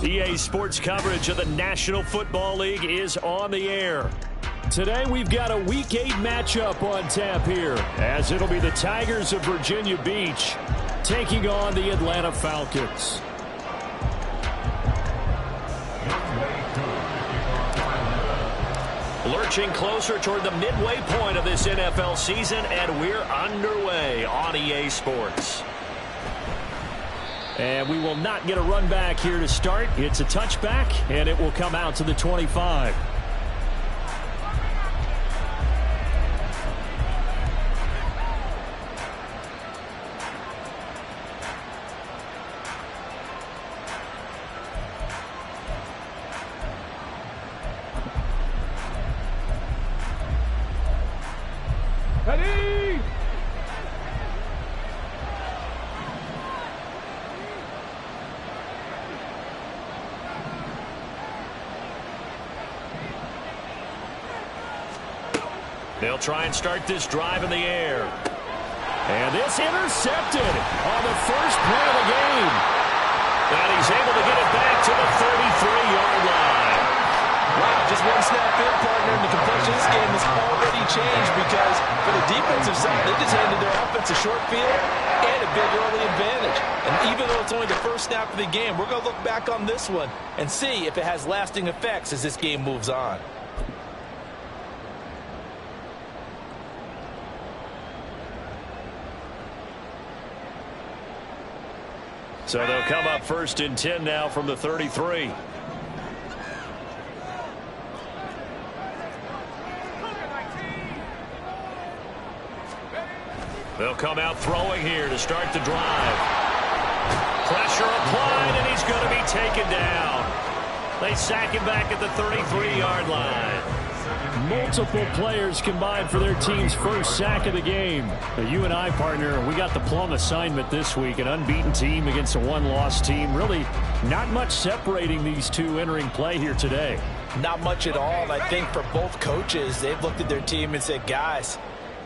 EA Sports coverage of the National Football League is on the air. Today we've got a Week 8 matchup on tap here, as it'll be the Tigers of Virginia Beach taking on the Atlanta Falcons. Lurching closer toward the midway point of this NFL season, and we're underway on EA Sports. And we will not get a run back here to start. It's a touchback, and it will come out to the 25. Ready? They'll try and start this drive in the air. And this intercepted on the first play of the game. And he's able to get it back to the 33-yard line. Wow, just one snap in, partner, and the complexion of this game has already changed because for the defensive side, they just handed their offense a short field and a big early advantage. And even though it's only the first snap of the game, we're going to look back on this one and see if it has lasting effects as this game moves on. So they'll come up 1st and 10 now from the 33. They'll come out throwing here to start the drive. Pressure applied, and he's going to be taken down. They sack him back at the 33-yard line. Multiple players combined for their team's first sack of the game. But you and I, partner, we got the plum assignment this week. An unbeaten team against a one-loss team. Really not much separating these two entering play here today. Not much at all. And I think for both coaches, they've looked at their team and said, guys,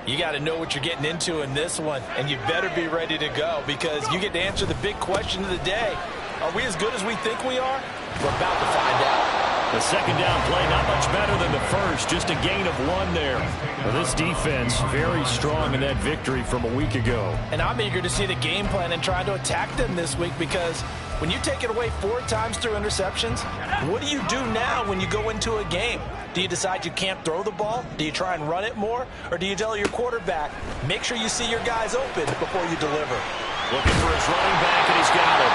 you got to know what you're getting into in this one, and you better be ready to go because you get to answer the big question of the day. Are we as good as we think we are? We're about to find out. The second down play not much better than the first, just a gain of 1 there. Well, this defense very strong in that victory from a week ago. And I'm eager to see the game plan and try to attack them this week because when you take it away 4 times through interceptions, what do you do now when you go into a game? Do you decide you can't throw the ball? Do you try and run it more? Or do you tell your quarterback, make sure you see your guys open before you deliver? Looking for his running back, and he's got it.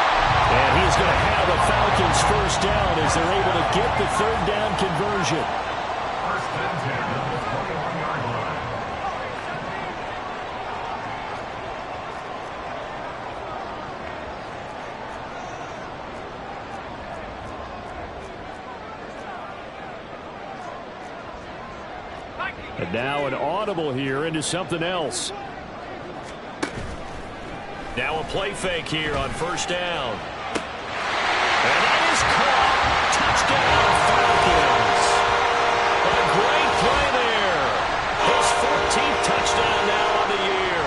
And he's going to have the Falcons first down as they're able to get the 3rd down conversion. First and 10 at the 21-yard line. And now an audible here into something else. Now a play fake here on 1st down. And that is caught. Touchdown, Falcons. A great play there. His 14th touchdown now on the year.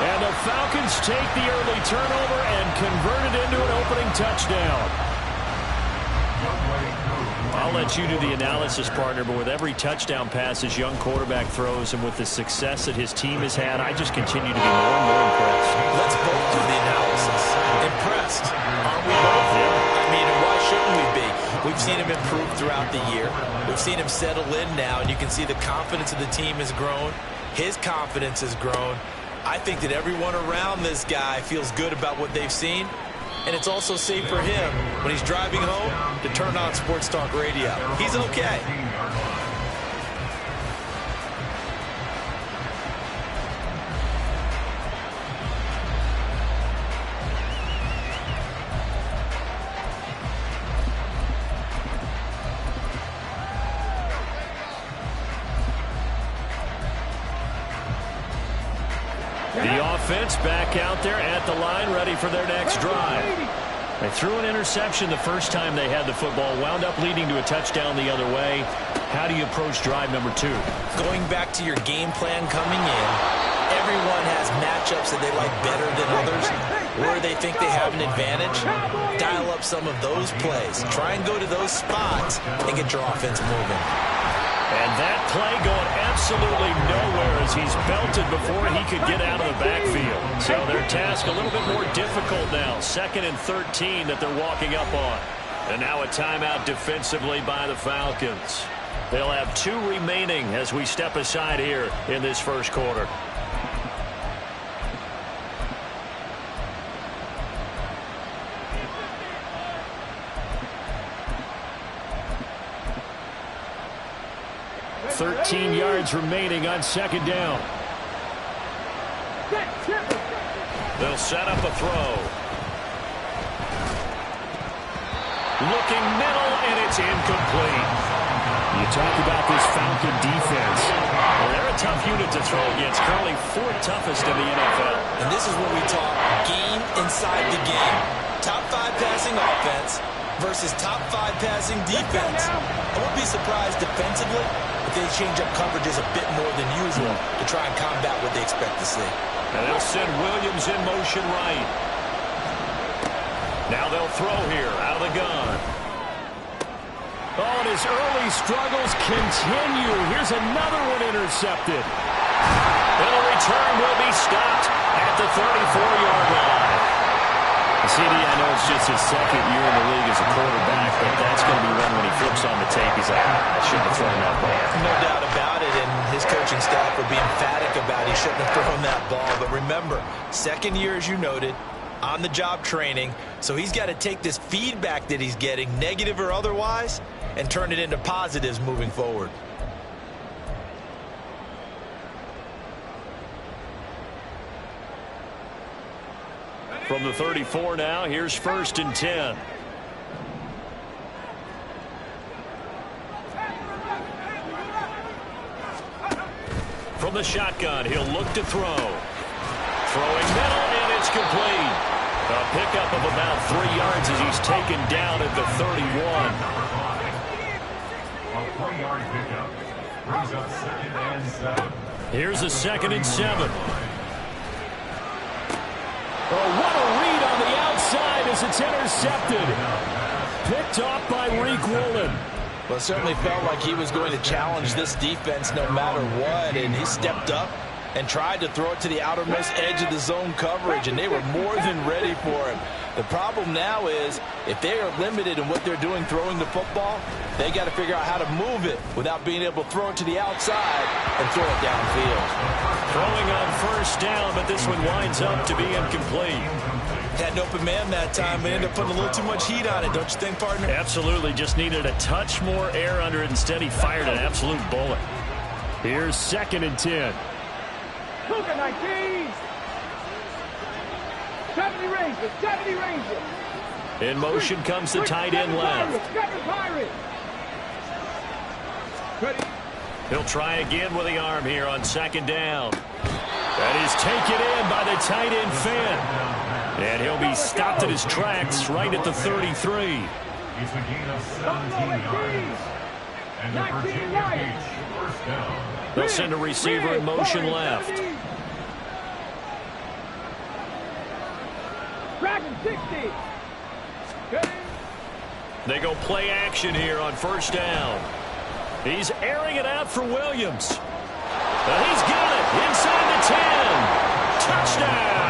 And the Falcons take the early turnover and convert it into an opening touchdown. I'll let you do the analysis, partner, but with every touchdown pass his young quarterback throws and with the success that his team has had, I just continue to be more and more impressed. Let's both do the analysis. Impressed, aren't we both? Yeah. I mean, why shouldn't we be? We've seen him improve throughout the year. We've seen him settle in now, and you can see the confidence of the team has grown. His confidence has grown. I think that everyone around this guy feels good about what they've seen. And it's also safe for him when he's driving home to turn on Sports Talk Radio. He's okay. The offense back out there at the line, ready for their next drive. They threw an interception the first time they had the football, wound up leading to a touchdown the other way. How do you approach drive number 2? Going back to your game plan coming in, Everyone has matchups that they like better than others, where they think they have an advantage. Dial up some of those plays. Try and go to those spots and get your offense moving. And that play going absolutely nowhere as he's belted before he could get out of the backfield. So their task a little bit more difficult now. 2nd and 13 that they're walking up on. And now a timeout defensively by the Falcons. They'll have 2 remaining as we step aside here in this first quarter. $13 yards remaining on 2nd down. They'll set up a throw. Looking middle, and it's incomplete. You talk about this Falcon defense. Well, they're a tough unit to throw against, currently 4th toughest in the NFL. And this is when we talk game inside the game. Top 5 passing offense versus top 5 passing defense. I won't be surprised defensively if they change up coverages a bit more than usual to try and combat what they expect to see. And they'll send Williams in motion right. Now they'll throw here out of the gun. Oh, and his early struggles continue. Here's another one intercepted. And the return will be stopped at the 34-yard line. CD, I know it's just his 2nd year in the league as a quarterback, but that's going to be one when he flips on the tape. He's like, I shouldn't have thrown that ball. No doubt about it, and his coaching staff will be emphatic about he shouldn't have thrown that ball. But remember, 2nd year, as you noted, on-the-job training, so he's got to take this feedback that he's getting, negative or otherwise, and turn it into positives moving forward. From the 34 now, here's 1st and 10. From the shotgun, he'll look to throw. Throwing middle, and it's complete. A pickup of about 3 yards as he's taken down at the 31. A 3-yard pickup brings up 2nd and 7. Here's a 2nd and 7. Oh, what a read on the outside as it's intercepted. Picked off by Reek Woolen. Well, it certainly felt like he was going to challenge this defense no matter what, and he stepped up and tried to throw it to the outermost edge of the zone coverage, and they were more than ready for him. The problem now is if they are limited in what they're doing throwing the football, they got to figure out how to move it without being able to throw it to the outside and throw it downfield. Throwing on 1st down, but this one winds up to be incomplete. Had an open man that time, but ended up putting a little too much heat on it, don't you think, partner? Absolutely, just needed a touch more air under it. Instead, he fired an absolute bullet. Here's 2nd and 10. 70 Rangers, 70 Rangers. In motion comes the tight end left. He'll try again with the arm here on 2nd down. That is taken in by the tight end Finn. And he'll be stopped in his tracks right at the 33. It's a gain of 17 yards. And the Virginia Beach 1st down. They'll send a receiver in motion left. Dragon 60. They go play action here on 1st down. He's airing it out for Williams. He's got it inside the 10. Touchdown.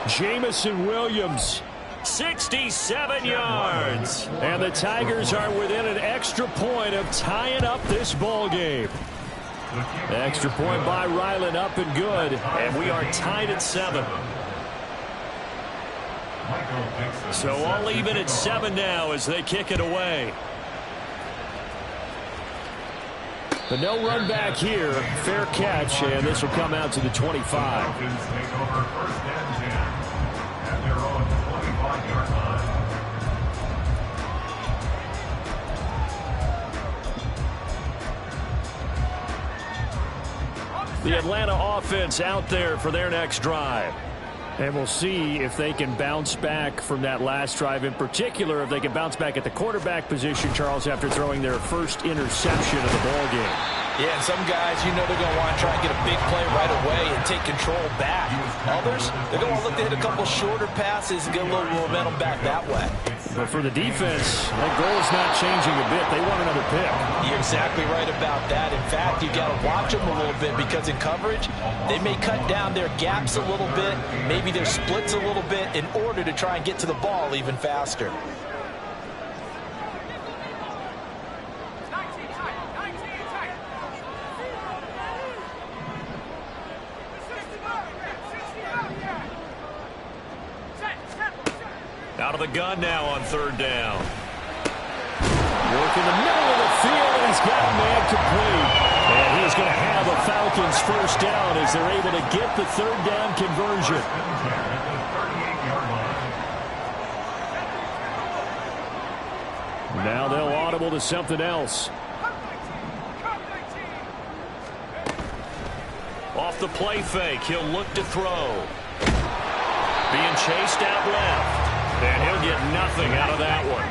Jamison Williams, 67 yards. And the Tigers are within an extra point of tying up this ball game. The extra point by Ryland up and good. And we are tied at 7. So all even at 7 now as they kick it away. But no run back here. Fair catch, and this will come out to the 25. Falcons take over 1st and 10 at their own 25-yard line. The Atlanta offense out there for their next drive. And we'll see if they can bounce back from that last drive. In particular, if they can bounce back at the quarterback position, Charles, after throwing their first interception of the ball game. Yeah, and some guys, you know they're going to want to try and get a big play right away and take control back. Others, they're going to look to hit a couple shorter passes and get a little momentum back that way. But for the defense, that goal is not changing a bit. They want another pick. You're exactly right about that. In fact, you got to watch them a little bit because in coverage, they may cut down their gaps a little bit, maybe their splits a little bit in order to try and get to the ball even faster. Out of the gun now on third down. Work in the middle of the field, and he's got a man complete. And he's going to have a Falcons first down as they're able to get the third down conversion. Now they'll audible to something else. Off the play fake, he'll look to throw. Being chased out left. And he'll get nothing out of that one.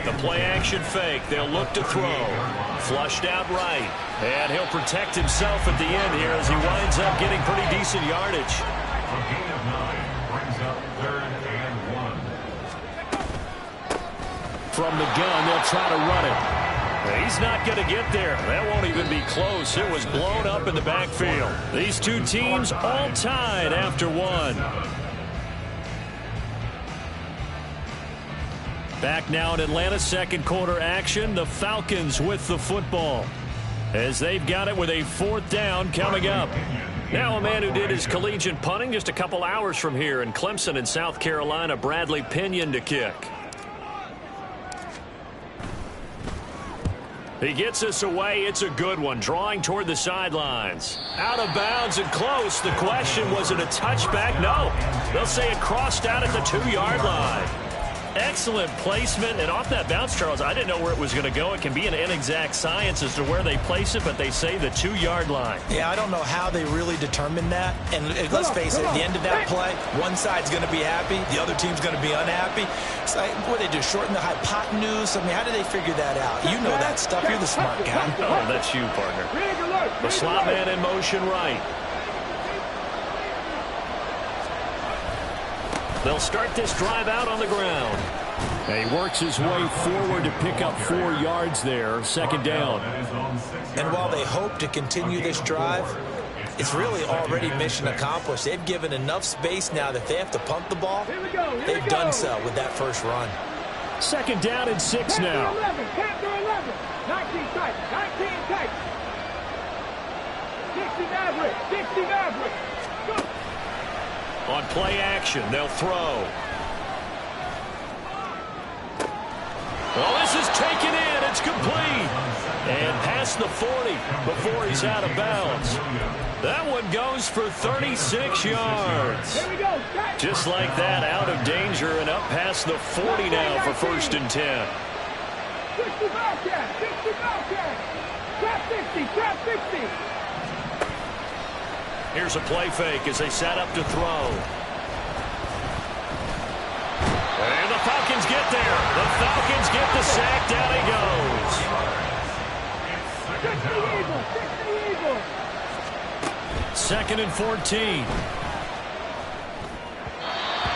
The play action fake. They'll look to throw. Flushed out right. And he'll protect himself at the end here as he winds up getting pretty decent yardage. A gain of 9 brings up 3rd and 1. From the gun, they'll try to run it. He's not going to get there. That won't even be close. It was blown up in the backfield. These two teams all tied after one. Back now in Atlanta, second quarter action. The Falcons with the football as they've got it with a fourth down coming up. Now a man who did his collegiate punting just a couple hours from here in Clemson in South Carolina, Bradley Pinion to kick. He gets us away. It's a good one. Drawing toward the sidelines. Out of bounds and close. The question, was it a touchback? No. They'll say it crossed out at the 2-yard line. Excellent placement. And off that bounce, Charles, I didn't know where it was going to go. It can be an inexact science as to where they place it, but they say the 2-yard line. Yeah, I don't know how they really determined that. And let's face it, at the end of that play, one side's going to be happy, the other team's going to be unhappy. It's like, what do they do, shorten the hypotenuse? I mean, how do they figure that out? You know that stuff. You're the smart guy. Oh, that's you, partner. The slot man in motion right. They'll start this drive out on the ground. And he works his way forward to pick up 4 yards there. Second down. And while they hope to continue this drive, it's really already mission accomplished. They've given enough space now that they have to punt the ball. They've done so with that first run. Second down and 6 now. 11, 19 tight, 19 tight. 60 Maverick, 60 Maverick. Go. On play action, they'll throw. Well, this is taken in. It's complete. And past the 40 before he's out of bounds. That one goes for 36 yards. Here we go. Just like that, out of danger and up past the 40 now for 1st and 10. 60 Bobcat, 60 Bobcat. Trap 60, trap 60. Here's a play fake as they set up to throw. And the Falcons get there. The Falcons get the sack. Down he goes. 60 Eagles, 60 Eagles. 2nd and 14.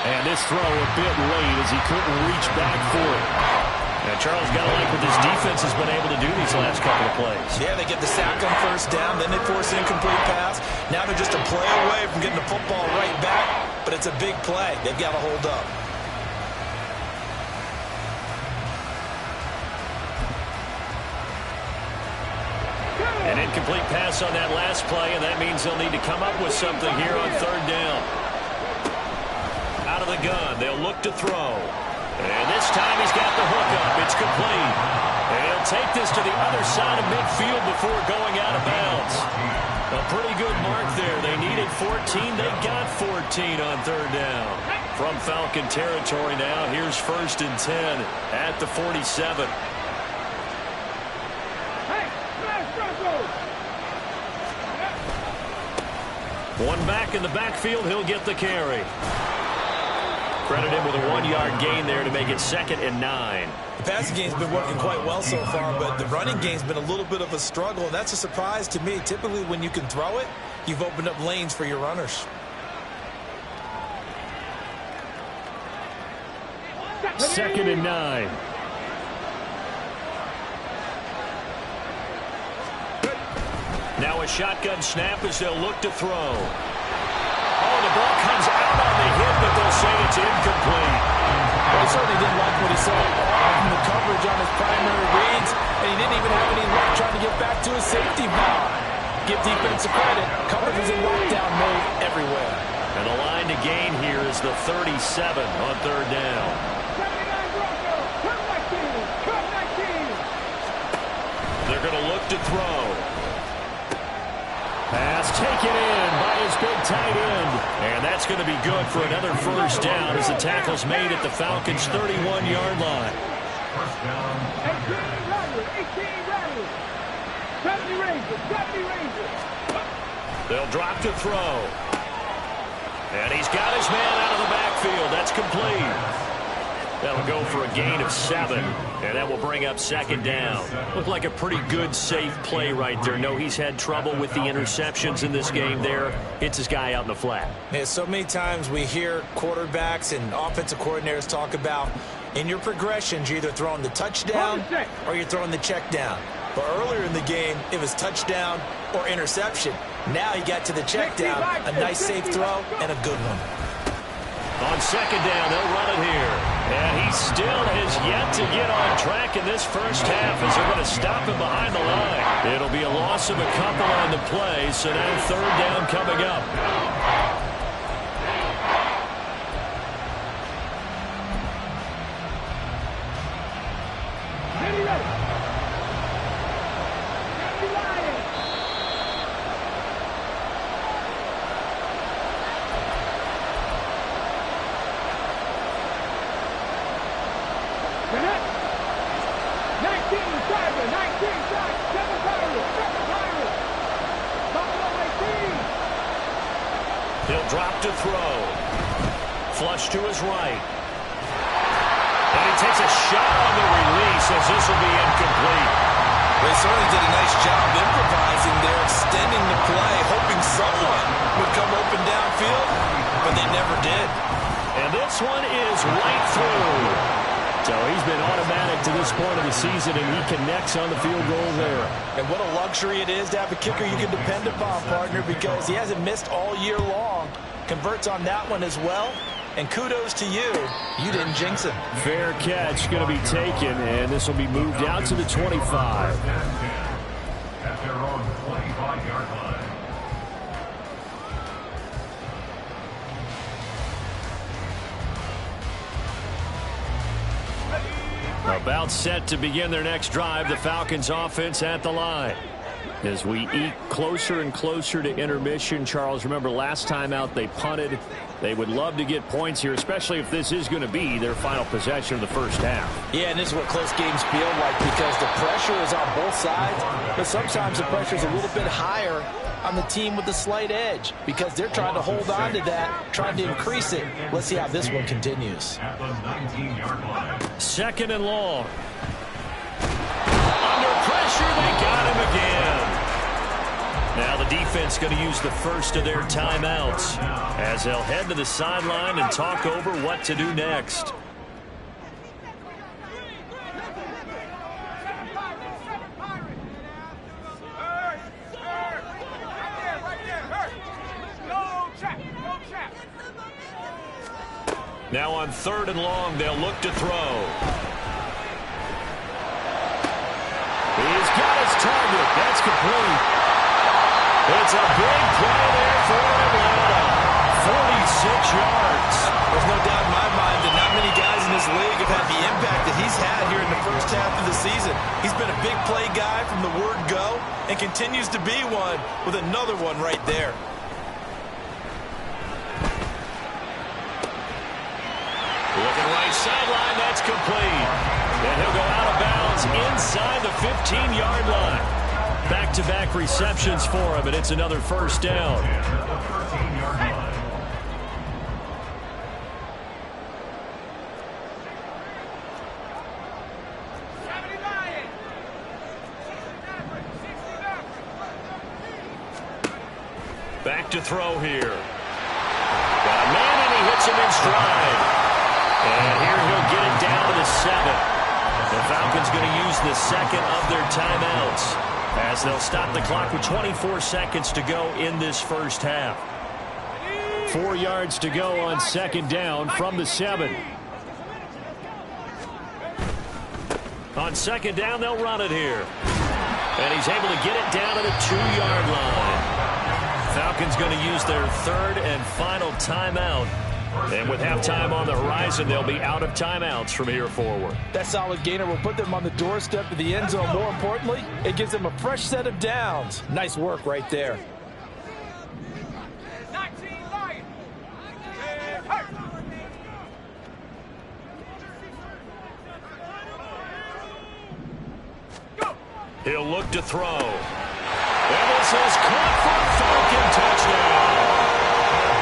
And this throw a bit late as he couldn't reach back for it. And Charles, got to like what this defense has been able to do these last couple of plays. Yeah, they get the sack on first down, then they force an incomplete pass. Now they're just a play away from getting the football right back, but it's a big play. They've got to hold up. An incomplete pass on that last play, and that means they'll need to come up with something here on third down. Out of the gun, they'll look to throw. And this time he's got the hook up. It's complete. And he'll take this to the other side of midfield before going out of bounds. A pretty good mark there. They needed 14. They got 14 on third down. From Falcon territory now, here's 1st and 10 at the 47. One back in the backfield, he'll get the carry. Credit him with a 1-yard gain there to make it 2nd and 9. The passing game's been working quite well so far, but the running game's been a little bit of a struggle, and that's a surprise to me. Typically, when you can throw it, you've opened up lanes for your runners. 2nd and 9. Now a shotgun snap as they'll look to throw. Oh, the ball comes out on the hit, but they'll say it's incomplete. Well, he certainly didn't like what he saw from the coverage on his primary reads, and he didn't even have any luck trying to get back to his safety valve. Give defensive credit. Coverage is in lockdown mode everywhere. And the line to gain here is the 37 on 3rd down. They're going to look to throw. Pass taken in by his big tight end. And that's going to be good for another 1st down as the tackle's made at the Falcons' 31-yard line. 70 Rangers. They'll drop to throw. And he's got his man out of the backfield. That's complete. That'll go for a gain of 7, and that will bring up 2nd down. Looked like a pretty good, safe play right there. No, he's had trouble with the interceptions in this game there. Hits his guy out in the flat. Yeah, so many times we hear quarterbacks and offensive coordinators talk about in your progressions, you're either throwing the touchdown or you're throwing the check down. But earlier in the game, it was touchdown or interception. Now he got to the check down, a nice safe throw, and a good one. On 2nd down, they'll run it here. And he still has yet to get on track in this first half as they're going to stop him behind the line. It'll be a loss of a couple on the play, so now 3rd down coming up. He'll drop to throw. Flush to his right. And he takes a shot on the release as this will be incomplete. They certainly did a nice job improvising there, extending the play, hoping someone would come open downfield, but they never did. And this one is right through. So he's been automatic to this point of the season, and he connects on the field goal there. And what a luxury it is to have a kicker you can depend upon, partner, because he hasn't missed all year long. Converts on that one as well. And kudos to you. You didn't jinx it. Fair catch going to be taken, and this will be moved out to the 25. At their own 25-yard line. About set to begin their next drive, the Falcons offense at the line. As we eke closer and closer to intermission, Charles, remember last time out they punted. They would love to get points here, especially if this is going to be their final possession of the first half. Yeah, and this is what close games feel like because the pressure is on both sides, but sometimes the pressure is a little bit higher on the team with the slight edge because they're trying to hold on to that, trying to increase it. Let's see how this one continues. At the 19-yard line. 2nd and long. Under pressure, they got him again. Now the defense going to use the first of their timeouts as they'll head to the sideline and talk over what to do next. Now on 3rd and long, they'll look to throw. He's got his target. That's complete. It's a big play there for Atlanta. 46 yards. There's no doubt in my mind that not many guys in this league have had the impact that he's had here in the first half of the season. He's been a big play guy from the word go and continues to be one with another one right there. Looking right sideline, that's complete. And he'll go out of bounds inside the 15-yard line. Back-to-back receptions for him, and it's another first down. Back to throw here. Got a man, and he hits him in stride. And here he'll get it down to the 7. The Falcons going to use the second of their timeouts as they'll stop the clock with 24 seconds to go in this first half. 4 yards to go on second down from the 7. On second down, they'll run it here. And he's able to get it down to the 2-yard line. Falcons going to use their third and final timeout. And with halftime on the horizon, they'll be out of timeouts from here forward. That solid gainer will put them on the doorstep of the end zone. More importantly, it gives them a fresh set of downs. Nice work right there. He'll look to throw. And this is caught for a Falcon touchdown.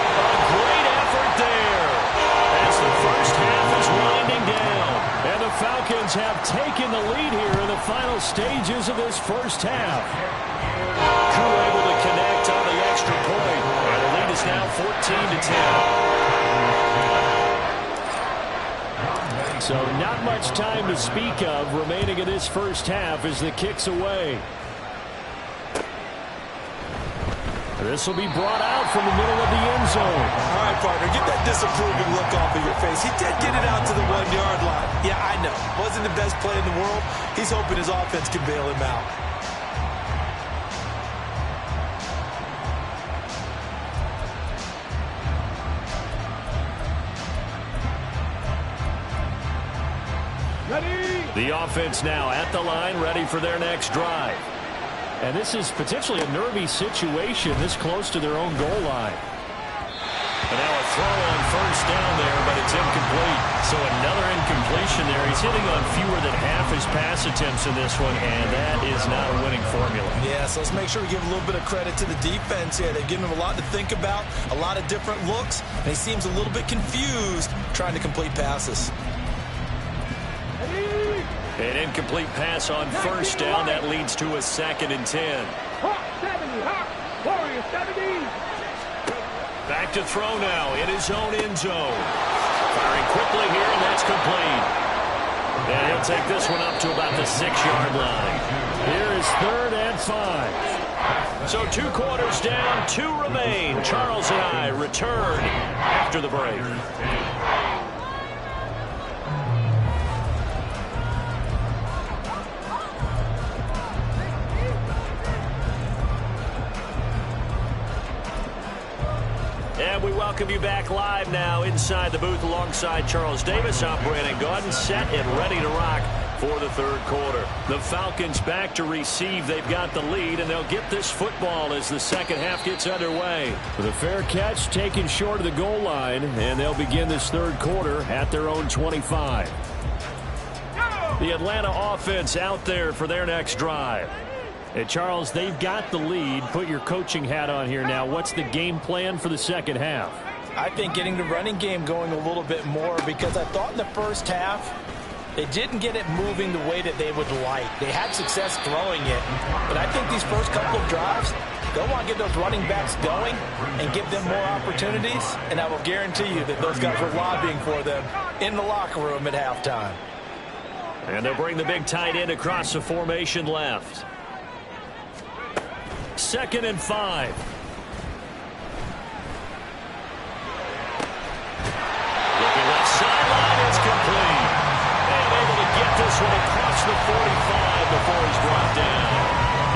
A great effort there as the first half is winding down. And the Falcons have taken the lead here in the final stages of this first half. Crew able to connect on the extra point. And the lead is now 14-10. So not much time to speak of remaining in this first half as the kick's away. This will be brought out from the middle of the end zone. All right, partner, get that disapproving look off of your face. He did get it out to the 1-yard line. Yeah, I know. Wasn't the best play in the world. He's hoping his offense can bail him out. The offense now at the line, ready for their next drive. And this is potentially a nervy situation this close to their own goal line. And now a throw on first down there, but it's incomplete. So another incompletion there. He's hitting on fewer than half his pass attempts in this one, and that is not a winning formula. Yeah, so let's make sure we give a little bit of credit to the defense here. They've given him a lot to think about, a lot of different looks, and he seems a little bit confused trying to complete passes. An incomplete pass on first down. That leads to a 2nd and 10. Back to throw now in his own end zone. Firing quickly here, and that's complete. And he'll take this one up to about the 6-yard line. Here is 3rd and 5. So 2 quarters down, 2 remain. Charles and I return after the break. And we welcome you back live now inside the booth alongside Charles Davis. I'm Brandon Gaudin, set and ready to rock for the third quarter. The Falcons back to receive. They've got the lead, and they'll get this football as the second half gets underway. With a fair catch taken short of the goal line, and they'll begin this third quarter at their own 25. The Atlanta offense out there for their next drive. Hey, Charles, they've got the lead. Put your coaching hat on here now. What's the game plan for the second half? I think getting the running game going a little bit more, because I thought in the first half they didn't get it moving the way that they would like. They had success throwing it, but I think these first couple of drives, they'll want to get those running backs going and give them more opportunities, and I will guarantee you that those guys were lobbying for them in the locker room at halftime. And they'll bring the big tight end across the formation left. 2nd and 5. Looking left sideline, it's complete. And able to get this one across the 45 before he's brought down.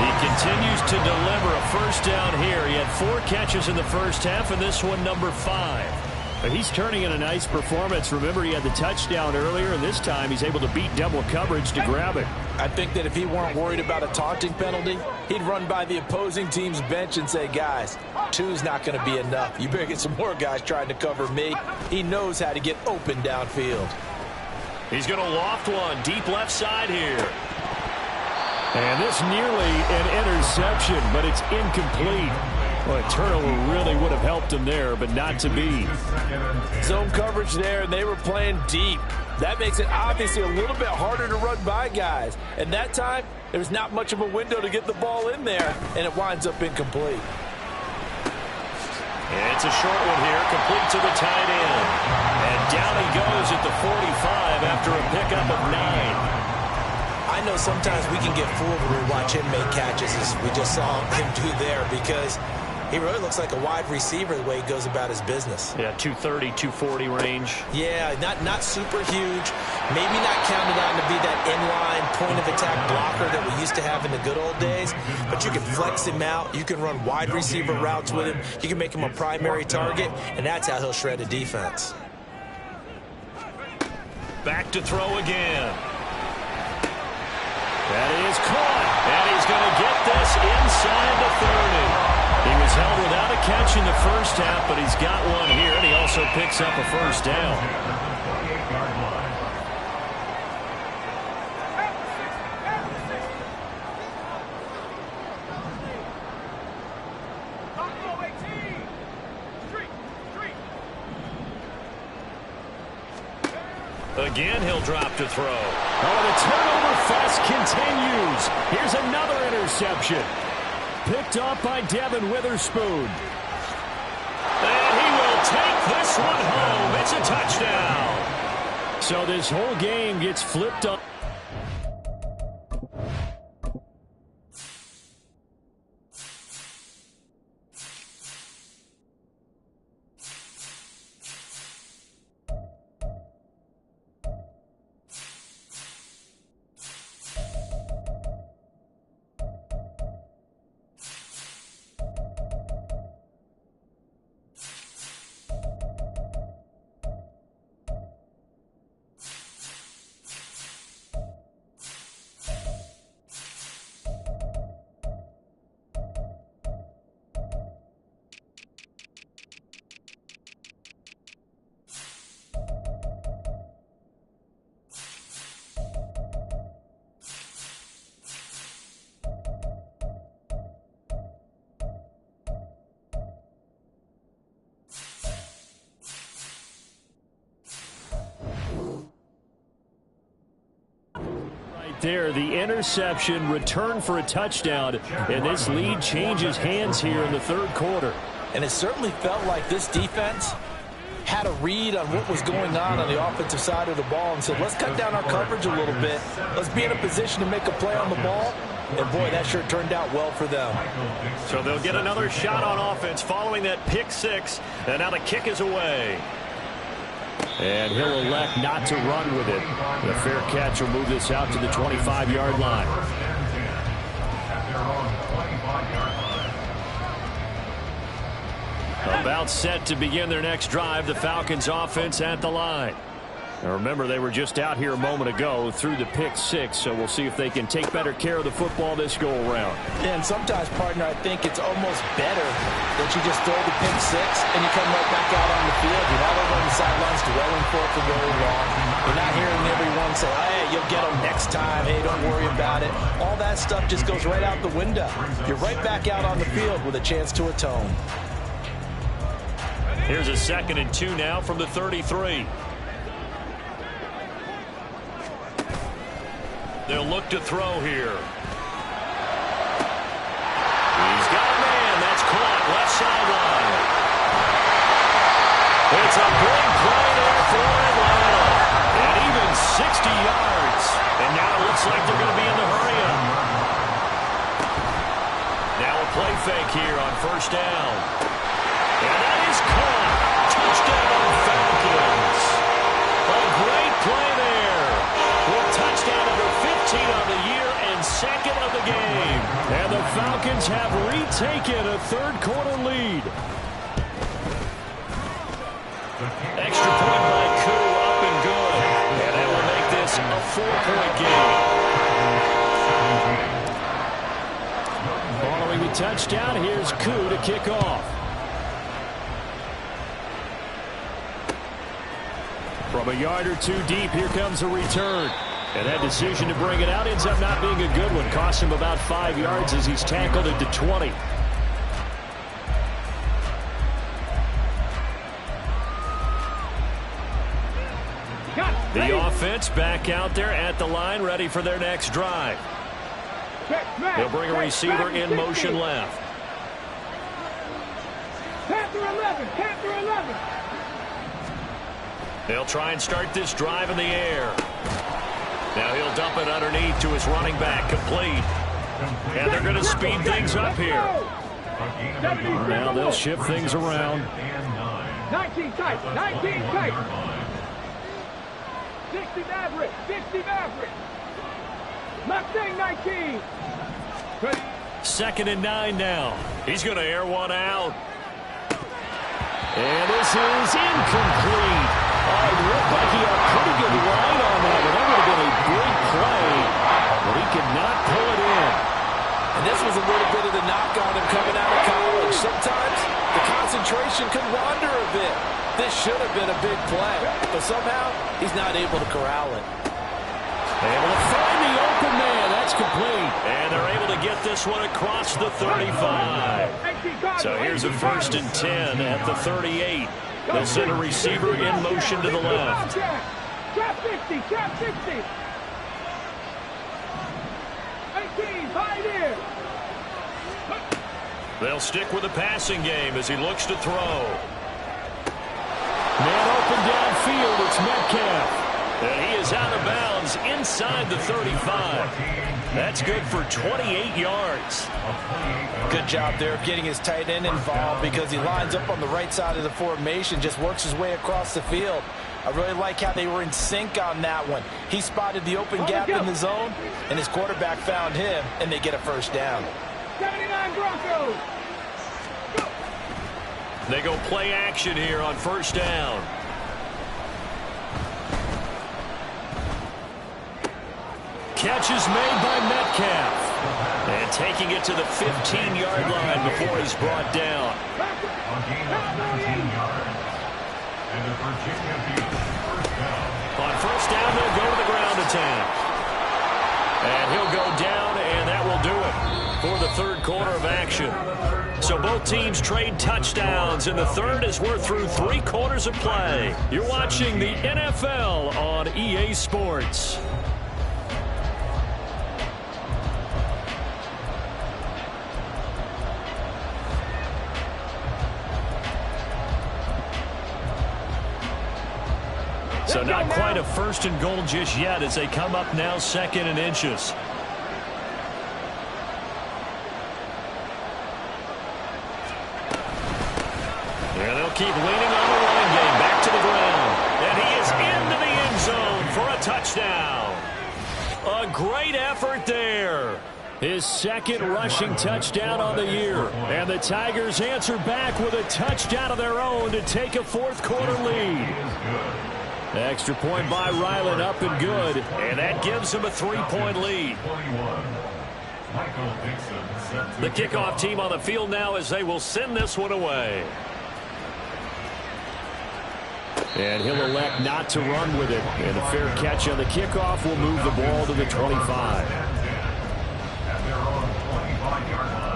He continues to deliver a first down here. He had 4 catches in the first half, and this one number 5. But he's turning in a nice performance. Remember, he had the touchdown earlier, and this time he's able to beat double coverage to grab it. I think that if he weren't worried about a taunting penalty, he'd run by the opposing team's bench and say, guys, 2's not going to be enough. You better get some more guys trying to cover me. He knows how to get open downfield. He's going to loft one deep left side here. And this nearly an interception, but it's incomplete. Well, a turnover really would have helped him there, but not to be. Zone coverage there, and they were playing deep. That makes it obviously a little bit harder to run by guys. And that time, there's not much of a window to get the ball in there, and it winds up incomplete. It's a short one here, complete to the tight end. And down he goes at the 45 after a pickup of 9. I know sometimes we can get fooled when we watch him make catches, as we just saw him do there, because he really looks like a wide receiver the way he goes about his business. Yeah, 230, 240 range. Yeah, not super huge. Maybe not counted on to be that inline point-of-attack blocker that we used to have in the good old days. But you can flex him out. You can run wide receiver routes with him. You can make him a primary target, and that's how he'll shred a defense. Back to throw again. That is caught. And he's going to get this inside the 30. He was held without a catch in the first half, but he's got one here, and he also picks up a first down. Again, he'll drop to throw. Oh, the turnover fest continues. Here's another interception. Picked up by Devin Witherspoon. And he will take this one home. It's a touchdown. So this whole game gets flipped up. There, the interception, return for a touchdown, and this lead changes hands here in the third quarter. And it certainly felt like this defense had a read on what was going on the offensive side of the ball and said, let's cut down our coverage a little bit. Let's be in a position to make a play on the ball. And, boy, that sure turned out well for them. So they'll get another shot on offense following that pick six, and now the kick is away. And he'll elect not to run with it. The fair catch will move this out to the 25-yard line. About set to begin their next drive, the Falcons offense at the line. Now remember, they were just out here a moment ago through the pick six, so we'll see if they can take better care of the football this go-around. And sometimes, partner, I think it's almost better that you just throw the pick six and you come right back out on the field. You're not over on the sidelines dwelling for it for very long. You're not hearing everyone say, hey, you'll get them next time. Hey, don't worry about it. All that stuff just goes right out the window. You're right back out on the field with a chance to atone. Here's a 2nd and 2 now from the 33. They'll look to throw here. He's got a man. That's caught. Left sideline. It's a big play there for Atlanta. And even 60 yards. And now it looks like they're going to be in the hurry-up. Now a play fake here on first down. And that is caught. Touchdown, Falcons. A great play there. With touchdown number 15 on the year and 2nd of the game. And the Falcons have retaken a third-quarter lead. Extra point by Koo, up and good. And that will make this a 4-point game. Following the touchdown, here's Koo to kick off. From a yard or two deep, here comes a return. And that decision to bring it out ends up not being a good one. Cost him about 5 yards as he's tackled at the 20. The offense back out there at the line, ready for their next drive. They'll bring a receiver in motion left. Panther 11. Panther 11. They'll try and start this drive in the air. Now he'll dump it underneath to his running back, complete. And they're going to speed things up here. Now they'll shift things around. 19 tight. 19 tight. 60 Maverick. 60 Maverick. Mustang 19. 2nd and 9 now. He's going to air one out. And this is incomplete. It looked like he had a pretty good line on that. And that would have been a great play, but he could not pull it in. And this was a little bit of the knock on him coming out of college. Sometimes the concentration can wander a bit. This should have been a big play, but somehow he's not able to corral it. Able to find the open man. That's complete. And they're able to get this one across the 35. So here's a 1st and 10 at the 38. They'll send a receiver in motion to the left. Trap 50. Trap 60. 18. Hide in. They'll stick with the passing game as he looks to throw. Man open downfield. It's Metcalf. And he is out of bounds inside the 35. That's good for 28 yards. Good job there of getting his tight end involved because he lines up on the right side of the formation, just works his way across the field. I really like how they were in sync on that one. He spotted the open gap in the zone, and his quarterback found him, and they get a 1st down. 79 Broncos. They go play action here on 1st down. Catch is made by Metcalf. And taking it to the 15-yard line before he's brought down. A gain of 19 yards. And the Virginia Beach 1st down. On 1st down, they'll go to the ground attack. And he'll go down, and that will do it for the 3rd quarter of action. So both teams trade touchdowns in the 3rd as we're through 3 quarters of play. You're watching the NFL on EA Sports. So not quite a 1st and goal just yet as they come up now 2nd and inches. And they'll keep leaning on the running game. Back to the ground. And he is into the end zone for a touchdown. A great effort there. His 2nd rushing touchdown on the year. And the Tigers answer back with a touchdown of their own to take a 4th quarter lead. Extra point by Ryland, up and good. And that gives him a 3-point lead. The kickoff team on the field now as they will send this one away. And he'll elect not to run with it. And a fair catch on the kickoff will move the ball to the 25. And they're on 25-yard line.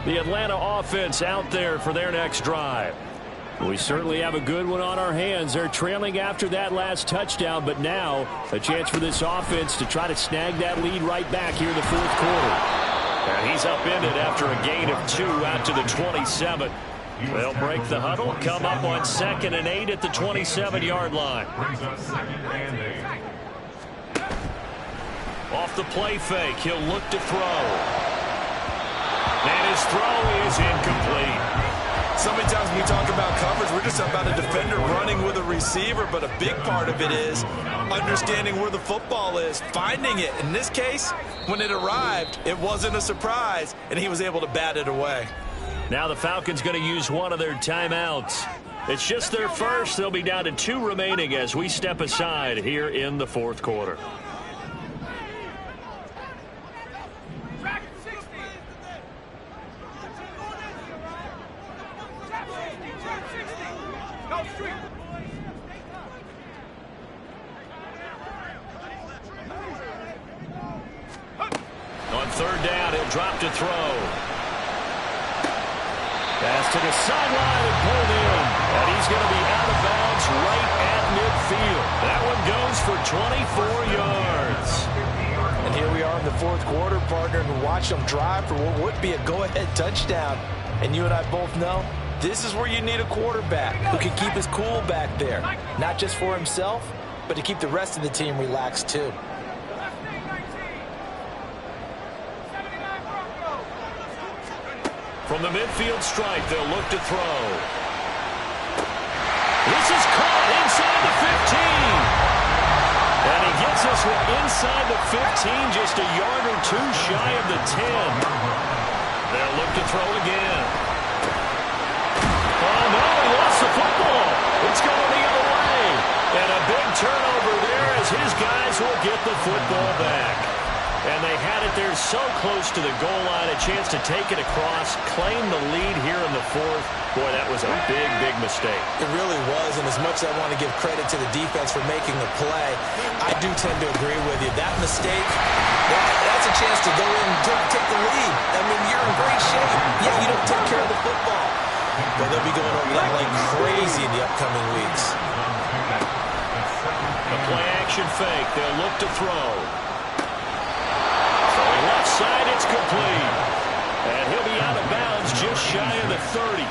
The Atlanta offense out there for their next drive. We certainly have a good one on our hands. They're trailing after that last touchdown, but now a chance for this offense to try to snag that lead right back here in the 4th quarter. And he's upended after a gain of 2 out to the 27. They'll break the huddle, come up on 2nd and 8 at the 27-yard line. Brings up 2nd and 8. Off the play fake, he'll look to throw. And his throw is incomplete. So many times when we talk about coverage, we're just about a defender running with a receiver, but a big part of it is understanding where the football is, finding it. In this case, when it arrived, it wasn't a surprise, and he was able to bat it away. Now the Falcons going to use one of their timeouts. It's just their first. They'll be down to 2 remaining as we step aside here in the 4th quarter. third down. He'll drop to throw. Pass to the sideline and pulled in. And he's going to be out of bounds right at midfield. That one goes for 24 yards. And here we are in the fourth quarter, partner, and watch them drive for what would be a go-ahead touchdown. And you and I both know this is where you need a quarterback who can keep his cool back there. Not just for himself, but to keep the rest of the team relaxed too. From the midfield stripe, they'll look to throw. This is caught inside the 15. And he gets us inside the 15, just a yard or two shy of the 10. They'll look to throw again. Oh, no, he lost the football. It's going the other way. And a big turnover there as his guys will get the football back. And they had it there so close to the goal line, a chance to take it across, claim the lead here in the fourth. Boy, that was a big, big mistake. It really was, and as much as I want to give credit to the defense for making the play, I do tend to agree with you. That mistake, that's a chance to go in and take the lead. I mean, you're in great shape. Yeah, you don't take care of the football. But they'll be going over that like crazy in the upcoming weeks. A play-action fake. They'll look to throw. Left side, it's complete. And he'll be out of bounds just shy of the 30.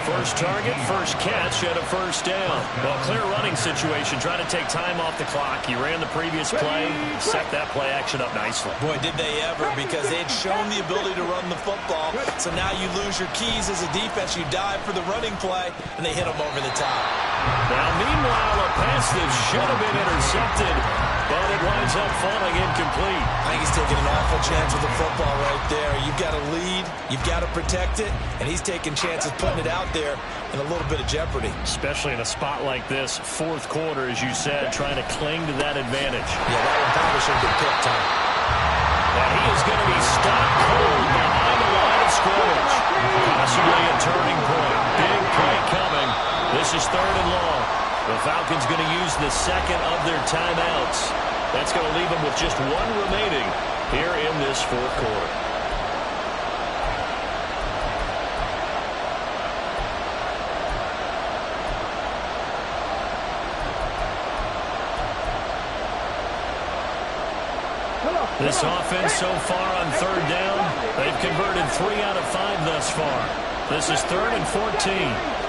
First target, first catch, and a first down. Well, clear running situation, trying to take time off the clock. He ran the previous play, set that play action up nicely. Boy, did they ever, because they'd shown the ability to run the football. So now you lose your keys as a defense. You dive for the running play, and they hit them over the top. Now, meanwhile, a pass that should have been intercepted, but it winds up falling incomplete. I think he's taking an awful chance with the football right there. You've got to lead, you've got to protect it, and he's taking chances putting it out there in a little bit of jeopardy. Especially in a spot like this, fourth quarter, as you said, trying to cling to that advantage. Yeah, that one probably should have been picked, Tom. And he is going to be stopped cold behind the line of scrimmage. Possibly a turning point. Big play coming. This is third and long. The Falcons going to use the second of their timeouts. That's going to leave them with just one remaining here in this fourth quarter. This offense so far on third down, they've converted 3 out of 5 thus far. This is 3rd and 14.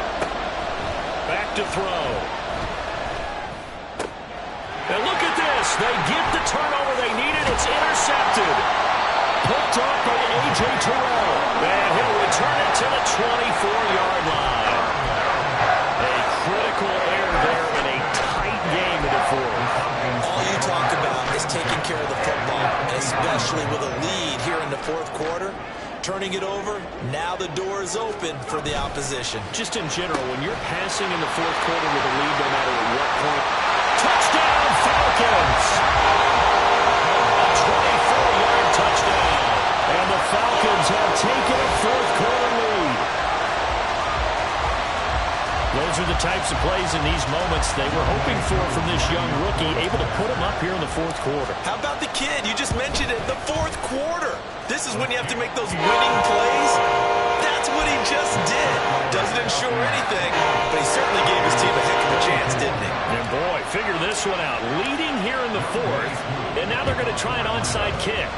Back to throw. And look at this. They get the turnover they needed. It's intercepted. Picked up by A.J. Terrell. And he'll return it to the 24-yard line. A critical error there in a tight game in the fourth. All you talk about is taking care of the football, and especially with a lead here in the fourth quarter. Turning it over, now the door is open for the opposition. Just in general, when you're passing in the fourth quarter with a lead, no matter at what point, touchdown Falcons! A 24-yard touchdown, and the Falcons have taken a fourth quarter lead. Those are the types of plays in these moments they were hoping for from this young rookie, able to put him up here in the fourth quarter. How about the kid? You just mentioned it, the fourth quarter. This is when you have to make those winning plays. That's what he just did. Doesn't ensure anything, but he certainly gave his team a heck of a chance, didn't he? And boy, figure this one out. Leading here in the fourth, and now they're going to try an onside kick.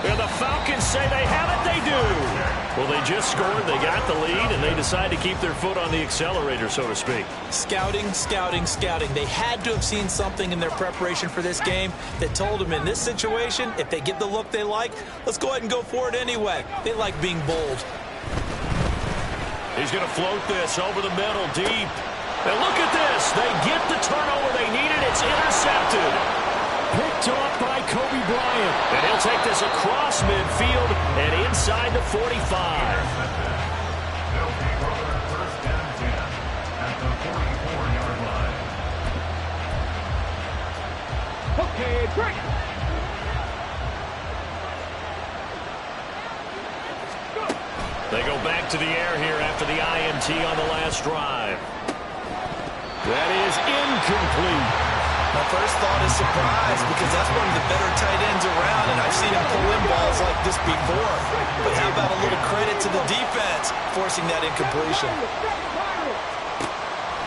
And the Falcons say they have it, they do. Well, they just scored, they got the lead, and they decide to keep their foot on the accelerator, so to speak. Scouting, scouting, scouting. They had to have seen something in their preparation for this game that told them in this situation, if they get the look they like, let's go ahead and go for it anyway. They like being bold. He's going to float this over the middle, deep. And look at this. They get the turnover they needed. It's intercepted. Picked off by Kobe Bryant. And he'll take this across midfield and inside the 45. They'll take over first and 10 at the 44-yard line. Okay, break. They go back to the air here after the INT on the last drive. That is incomplete. My first thought is surprise, because that's one of the better tight ends around, and I've seen him pull in balls like this before. But how about a little credit to the defense forcing that incompletion?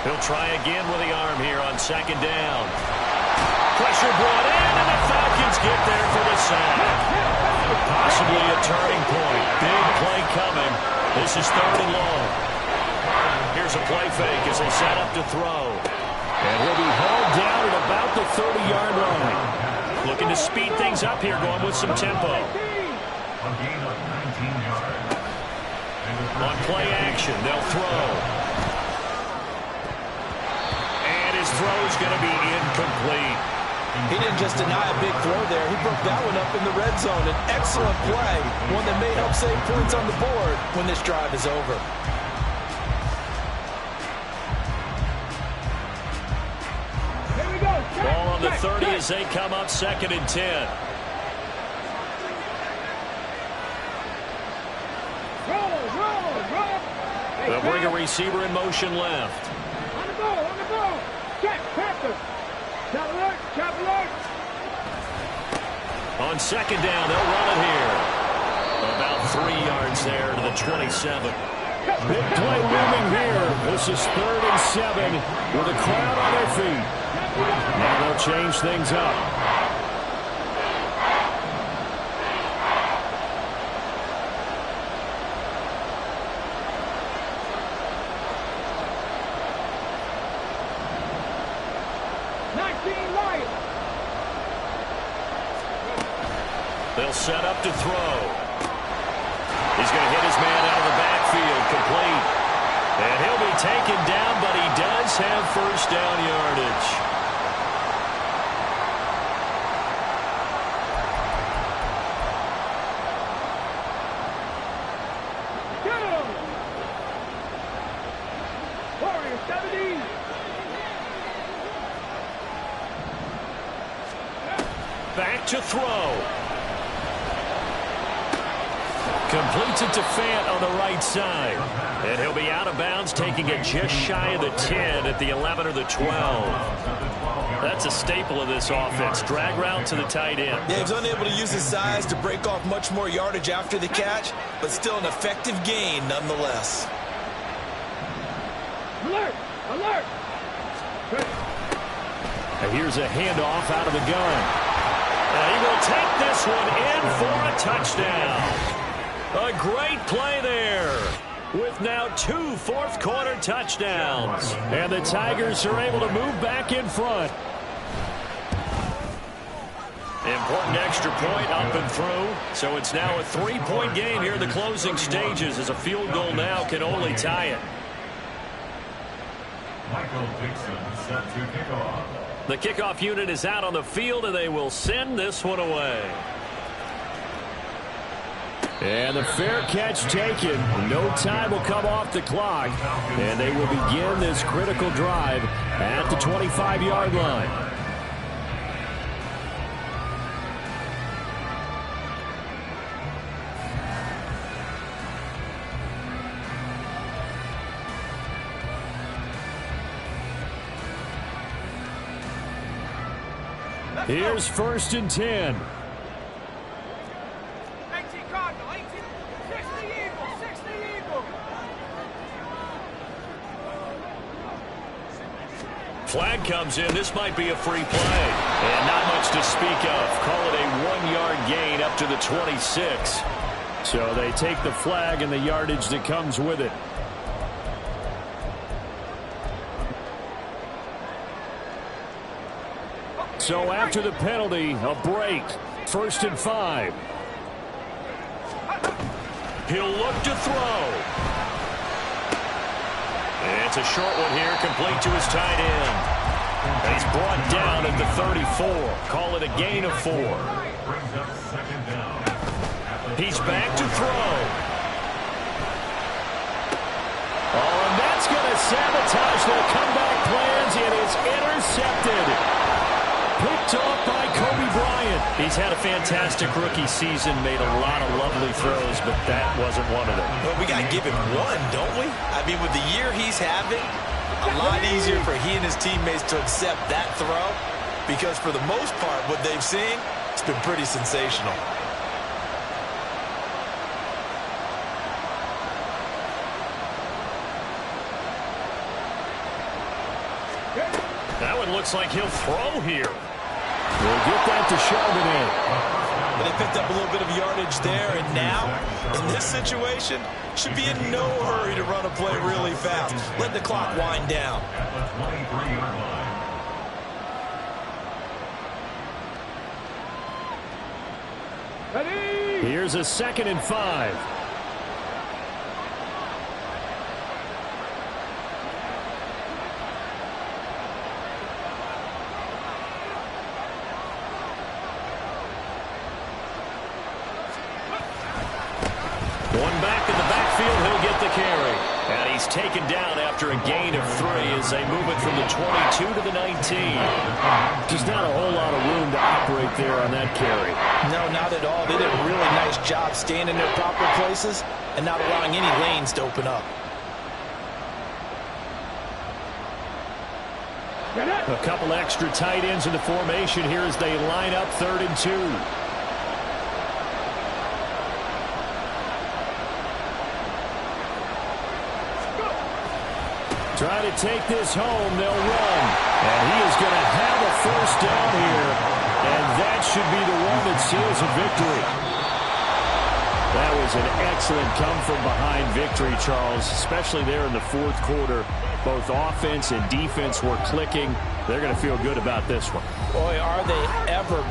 He'll try again with the arm here on second down. Pressure brought in, and the Falcons get there for the sack. Possibly a turning point. Big play coming. This is 3rd and long. Here's a play fake as they set up to throw. And he'll be held down at about the 30-yard line. Looking to speed things up here, going with some tempo. A gain of 19 yards. On play action, they'll throw. And his throw's going to be incomplete. He didn't just deny a big throw there. He broke that one up in the red zone. An excellent play, one that may help save points on the board when this drive is over. Ball on the 30 as they come up 2nd and 10. They'll bring a receiver in motion left. On the ball. Check, Panther. Chop alert. On 2nd down, they'll run it here. About 3 yards there to the 27. Big play moving here. This is 3rd and 7 with a crowd on their feet. Now they'll change things up. They'll set up to throw. He's going to hit his man out of the backfield, complete. And he'll be taken down, but he does have 1st down yardage. Warrior 70. Back to throw. Completes it to Fant on the right side. And he'll be out of bounds, taking it just shy of the 10 at the 11 or the 12. That's a staple of this offense. Drag route to the tight end. Yeah, he's unable to use his size to break off much more yardage after the catch, but still an effective gain nonetheless. Alert! And here's a handoff out of the gun. And he will take this one in for a touchdown. A great play there with now 2 fourth-quarter touchdowns. And the Tigers are able to move back in front. Important extra point up and through. So it's now a 3-point game here in the closing stages as a field goal now can only tie it. Michael Dixon set to kick off. The kickoff unit is out on the field, and they will send this one away. And the fair catch taken. No time will come off the clock. And they will begin this critical drive at the 25-yard line. Here's 1st and 10. 18 Cardinal, 18, 60 Eagle, 60 Eagle. Flag comes in. This might be a free play. And not much to speak of. Call it a 1-yard gain up to the 26. So they take the flag and the yardage that comes with it. So after the penalty, a break. 1st and 5. He'll look to throw. And it's a short one here, complete to his tight end. And he's brought down at the 34. Call it a gain of 4. Brings up 2nd down. He's back to throw. Oh, and that's going to sabotage their comeback plans. It is intercepted. Picked off by Kobe Bryant. He's had a fantastic rookie season, made a lot of lovely throws, but that wasn't one of them. Well, we got to give him one, don't we? I mean, with the year he's having, a lot easier for he and his teammates to accept that throw because for the most part, what they've seen, it's been pretty sensational. That one looks like he'll throw here. We'll get that to Charbonnet. But they picked up a little bit of yardage there, and now, in this situation, should be in no hurry to run a play really fast. Let the clock wind down. At the 23-yard line. Ready? Here's a 2nd and 5. One back in the backfield, he'll get the carry. And he's taken down after a gain of 3 as they move it from the 22 to the 19. Just not a whole lot of room to operate there on that carry. No, not at all. They did a really nice job staying in their proper places and not allowing any lanes to open up. A couple extra tight ends in the formation here as they line up 3rd and 2. Trying to take this home, they'll run. And he is going to have a 1st down here. And that should be the one that seals a victory. That was an excellent come-from-behind victory, Charles, especially there in the 4th quarter. Both offense and defense were clicking. They're going to feel good about this one. Boy, are they ever,